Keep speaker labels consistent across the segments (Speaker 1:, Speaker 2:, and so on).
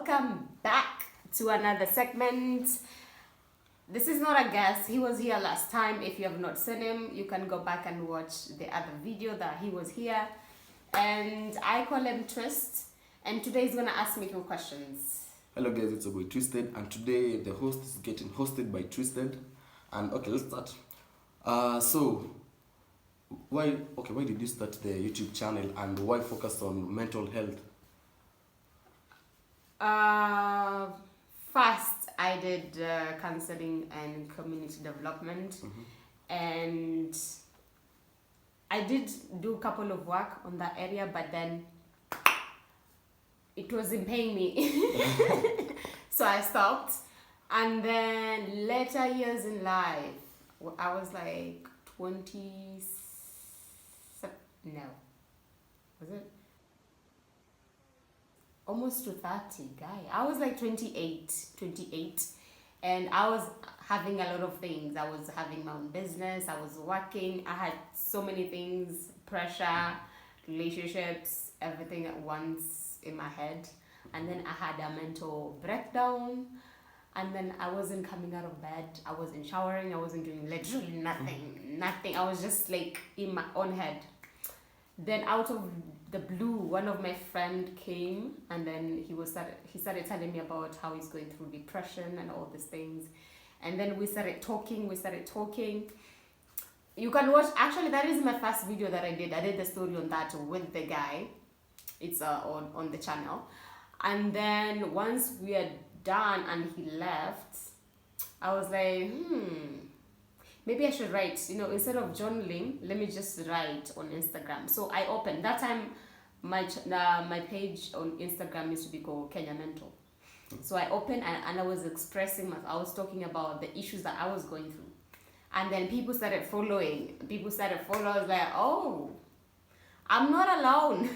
Speaker 1: Welcome back to another segment. This is not a guest. He was here last time. If you have not seen him, you can go back and watch the other video that he was here. And I call him Twist. And today he's going to ask me 2 questions.
Speaker 2: Hello guys, it's your boy Twisted, and today the host is getting hosted by Twisted. And okay, let's start. So why did you start the YouTube channel, and why focus on mental health?
Speaker 1: First, I did counseling and community development, and I did do a couple of work on that area, but then it wasn't paying me, so I stopped. And then later years in life, I was like 20. No, was it? Almost to 30, guy. I was like 28, and I was having a lot of things. I was having my own business, I was working, I had so many things, pressure, relationships, everything at once in my head. And then I had a mental breakdown, and then I wasn't coming out of bed, I wasn't showering, I wasn't doing literally nothing. I was just like in my own head. Then out of the blue, one of my friend came, and then he started telling me about how he's going through depression and all these things. And then we started talking. You can watch, actually that is my first video that I did the story on that with the guy. It's on the channel. And then once we are done and he left, I was like, maybe I should write, instead of journaling, let me just write on Instagram. So I opened, that time my page on Instagram used to be called Kenya Mental. So I opened and I was expressing, I was talking about the issues that I was going through. And then people started following. I was like, oh, I'm not alone.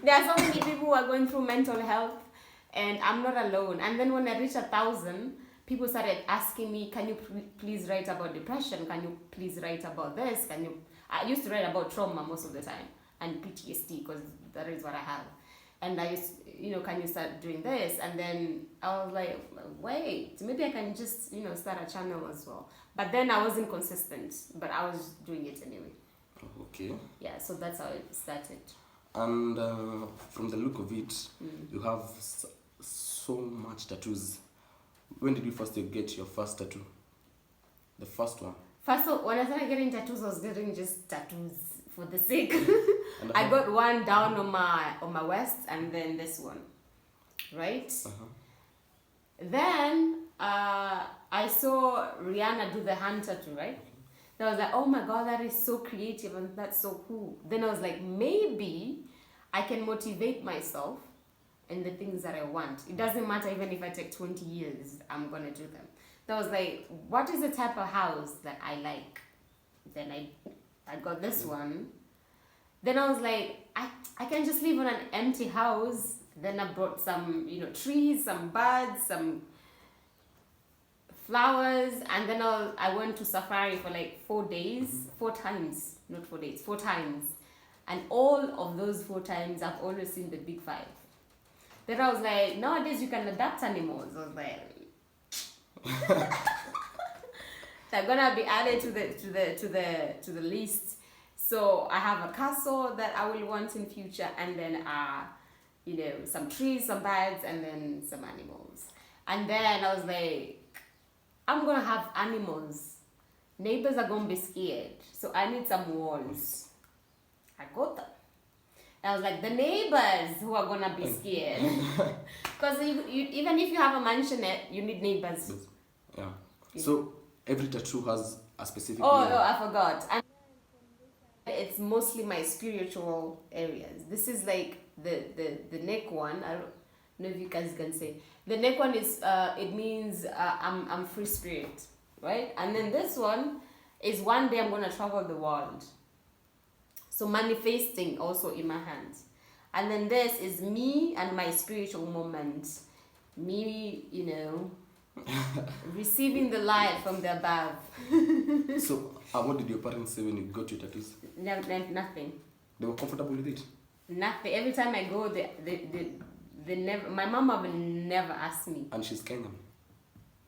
Speaker 1: There are so many people who are going through mental health, and I'm not alone. And then when I reached 1,000, people started asking me, can you please write about depression? Can you please write about this? I used to write about trauma most of the time, and PTSD, because that is what I have. And I used, can you start doing this? And then I was like, wait, maybe I can just, start a channel as well. But then I wasn't consistent, but I was doing it anyway.
Speaker 2: Okay.
Speaker 1: Yeah, so that's how it started.
Speaker 2: And from the look of it, you have so much tattoos. When did you first get your first tattoo? The first one?
Speaker 1: First, when I started getting tattoos, I was getting just tattoos for the sake. I got one down on my west, and then this one, right? Then I saw Rihanna do the hand tattoo, right? And I was like, oh my god, that is so creative and that's so cool. Then I was like, maybe I can motivate myself in the things that I want. It doesn't matter even if I take 20 years, I'm gonna do them. So I was like, what is the type of house that I like? Then I got this one. Then I was like, I can just live on an empty house. Then I brought some, trees, some birds, some flowers, and then I went to safari for like 4 days, 4 times, not 4 days, 4 times. And all of those 4 times, I've always seen the big 5. Then I was like, nowadays you can adapt animals. I was like, they're gonna be added to the list. So I have a castle that I will want in future, and then some trees, some birds, and then some animals. And then I was like, I'm gonna have animals. Neighbors are gonna be scared, so I need some walls. I got them. I was like, the neighbors who are gonna be scared, because even if you have a mansionette, you need neighbors.
Speaker 2: Yeah. So every tattoo has a specific.
Speaker 1: Oh, I forgot. And it's mostly my spiritual areas. This is like the neck one. I don't know if you guys can say. The neck one is it means I'm free spirit, right? And then this one is one day I'm gonna travel the world. So manifesting also in my hands. And then this is me and my spiritual moment. Me, receiving the light from the above.
Speaker 2: So what did your parents say when you got your tattoos?
Speaker 1: Nothing.
Speaker 2: They were comfortable with it?
Speaker 1: Nothing. Every time I go, my mom have never asked me.
Speaker 2: And she's Kenyan.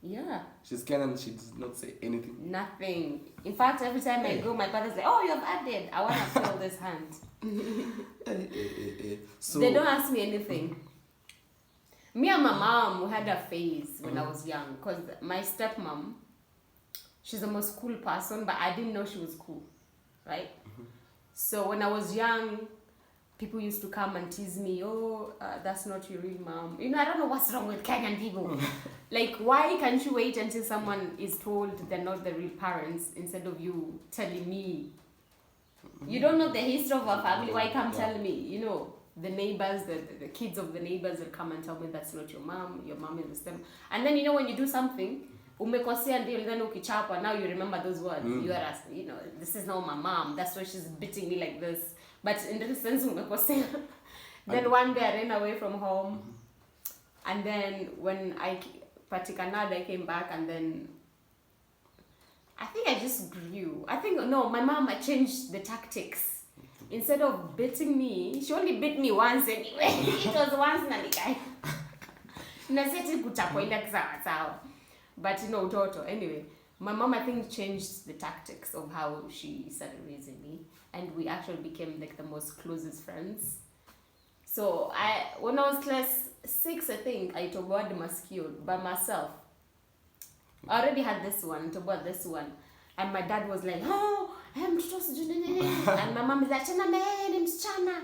Speaker 1: Yeah.
Speaker 2: She's Kenyan, she does not say anything.
Speaker 1: Nothing. In fact, every time I go, my father's like, oh, you have added. I want to fill this hand.
Speaker 2: So
Speaker 1: They don't ask me anything. Me and my mom, we had a phase when I was young. Because my stepmom, she's the most cool person, but I didn't know she was cool. Right? So when I was young, people used to come and tease me, oh, that's not your real mom. You know, I don't know what's wrong with Kenyan people. Like, why can't you wait until someone is told they're not the real parents instead of you telling me? You don't know the history of our family, why come tell me? You know, the neighbors, the kids of the neighbors will come and tell me that's not your mom is the stem. And then, you know, when you do something, umekosea ndio, then ukichapa, now you remember those words. You are asking, you know, this is not my mom, that's why she's beating me like this. But in this sense, umekosea. Then one day I ran away from home. And then when I came back, and then I think I just grew. My mom, I changed the tactics. Instead of beating me, she only beat me once anyway. It was once na nikai. Naseti kuchapwa ila sawa. But you know, Toto. Anyway, my mom, I think, changed the tactics of how she started raising me. And we actually became like the most closest friends. So when I was class 6, I think, I toboa the maskio by myself. I already had this one, toboa this one. And my dad was like, oh, mtoto sijui. And my mom is like, chana ni msichana.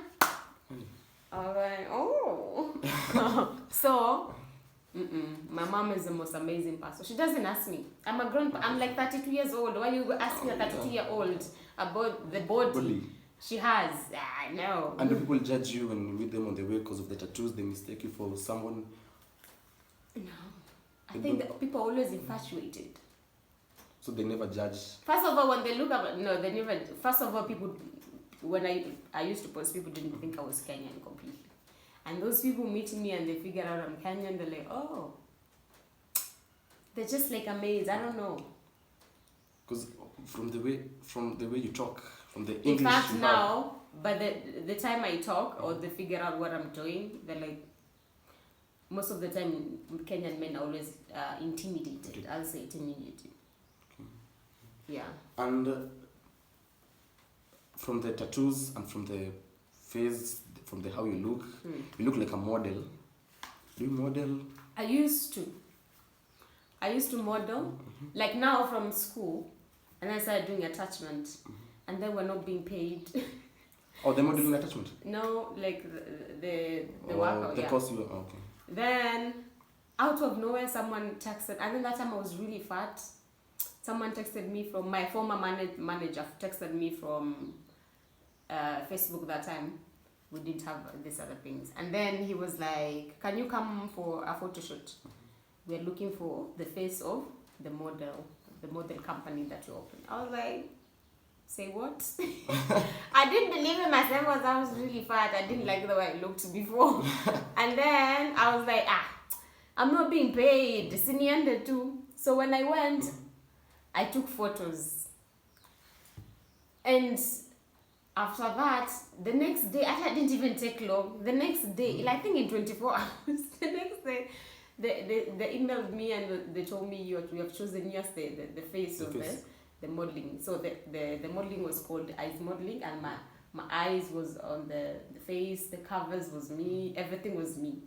Speaker 1: I was like, oh. So, my mom is the most amazing person. She doesn't ask me. I'm like 32 years old. Why you asking a 32-year-old about the body she has? I know.
Speaker 2: And the people judge you when you meet them on the way because of the tattoos. They mistake you for someone.
Speaker 1: No. I think that people are always infatuated.
Speaker 2: So they never judge.
Speaker 1: First of all, when they look up, no, they never. First of all, people, when I used to post, people didn't think I was Kenyan completely. And those people meet me and they figure out I'm Kenyan, they're like, oh. They're just like amazed. I don't know.
Speaker 2: Because from the way you talk, from the English.
Speaker 1: In fact, now, but the time I talk or they figure out what I'm doing, they're like, most of the time, Kenyan men are always intimidated. I'll say intimidated. Yeah.
Speaker 2: And from the tattoos and from the face, from the how you look like a model. Do you model?
Speaker 1: I used to model. Like now from school, and I started doing attachment, and then we're not being paid.
Speaker 2: Oh, the modeling attachment?
Speaker 1: No, like the workout.
Speaker 2: The course you okay.
Speaker 1: Then, out of nowhere, someone texted, and then that time I was really fat. Someone texted me from my former manager, texted me from Facebook that time. We didn't have these other things. And then he was like, can you come for a photo shoot? We're looking for the face of the model company that you opened. I was like, say what? I didn't believe in myself because I was really fat. I didn't like the way I looked before. And then I was like, I'm not being paid. Siniende too. So when I went, I took photos. And after that, the next day, I didn't even take long. The next day, I think in 24 hours, the next day, they emailed me and they told me we have chosen yesterday the face of the modeling. So the modeling was called Eyes Modeling, and my eyes was on the face, the covers was me, everything was me.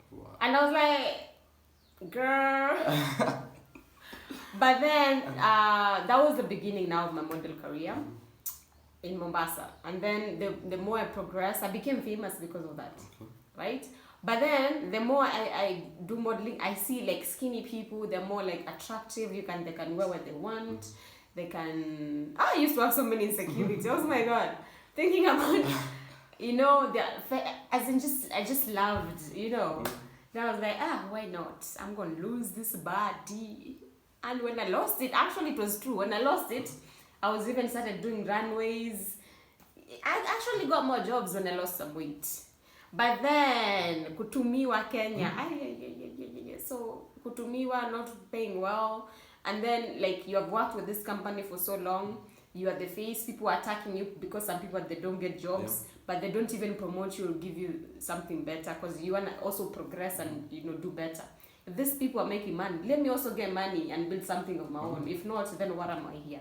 Speaker 1: Wow. And I was like, girl. But then that was the beginning now of my model career in Mombasa. And then the more I progressed, I became famous because of that, right? But then the more I do modeling, I see like skinny people, they're more like attractive. They can wear what they want. They can. I used to have so many insecurities. Oh my God, thinking about, you know, I just loved, you know. Then I was like, why not? I'm gonna lose this body. And when I lost it, actually it was true. When I lost it, I was even started doing runways. I actually got more jobs when I lost some weight. But then, kutumiwa Kenya, so kutumiwa, not paying well. And then, like, you have worked with this company for so long, You are the face. People are attacking you because some people, they don't get jobs, but they don't even promote you or give you something better because you want to also progress and, you know, do better. If these people are making money, let me also get money and build something of my own. If not, then what am I here?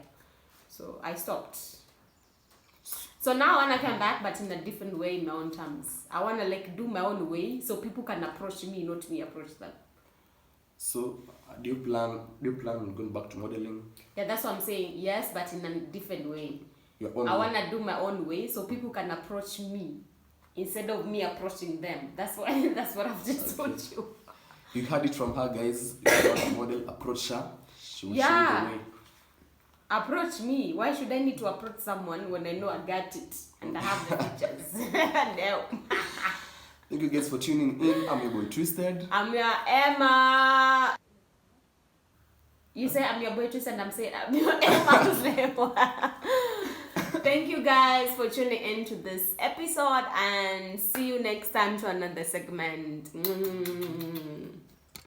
Speaker 1: So I stopped. So now I want to come back, but in a different way, in my own terms. I want to like do my own way so people can approach me, not me approach them.
Speaker 2: So do you plan on going back to modeling?
Speaker 1: Yeah, that's what I'm saying. Yes, but in a different way.
Speaker 2: Your own
Speaker 1: I
Speaker 2: way?
Speaker 1: want to do my own way so people can approach me instead of me approaching them. That's what I've just told you.
Speaker 2: You heard it from her, guys. If you want to model, approach her. She will show you the way.
Speaker 1: Approach me. Why should I need to approach someone when I know I got it and I have the features? No.
Speaker 2: Thank you guys for tuning in. I'm your boy Twisted.
Speaker 1: I'm your Emma. You say I'm your boy Twisted and I'm saying I'm your Emma. Thank you guys for tuning in to this episode and see you next time to another segment.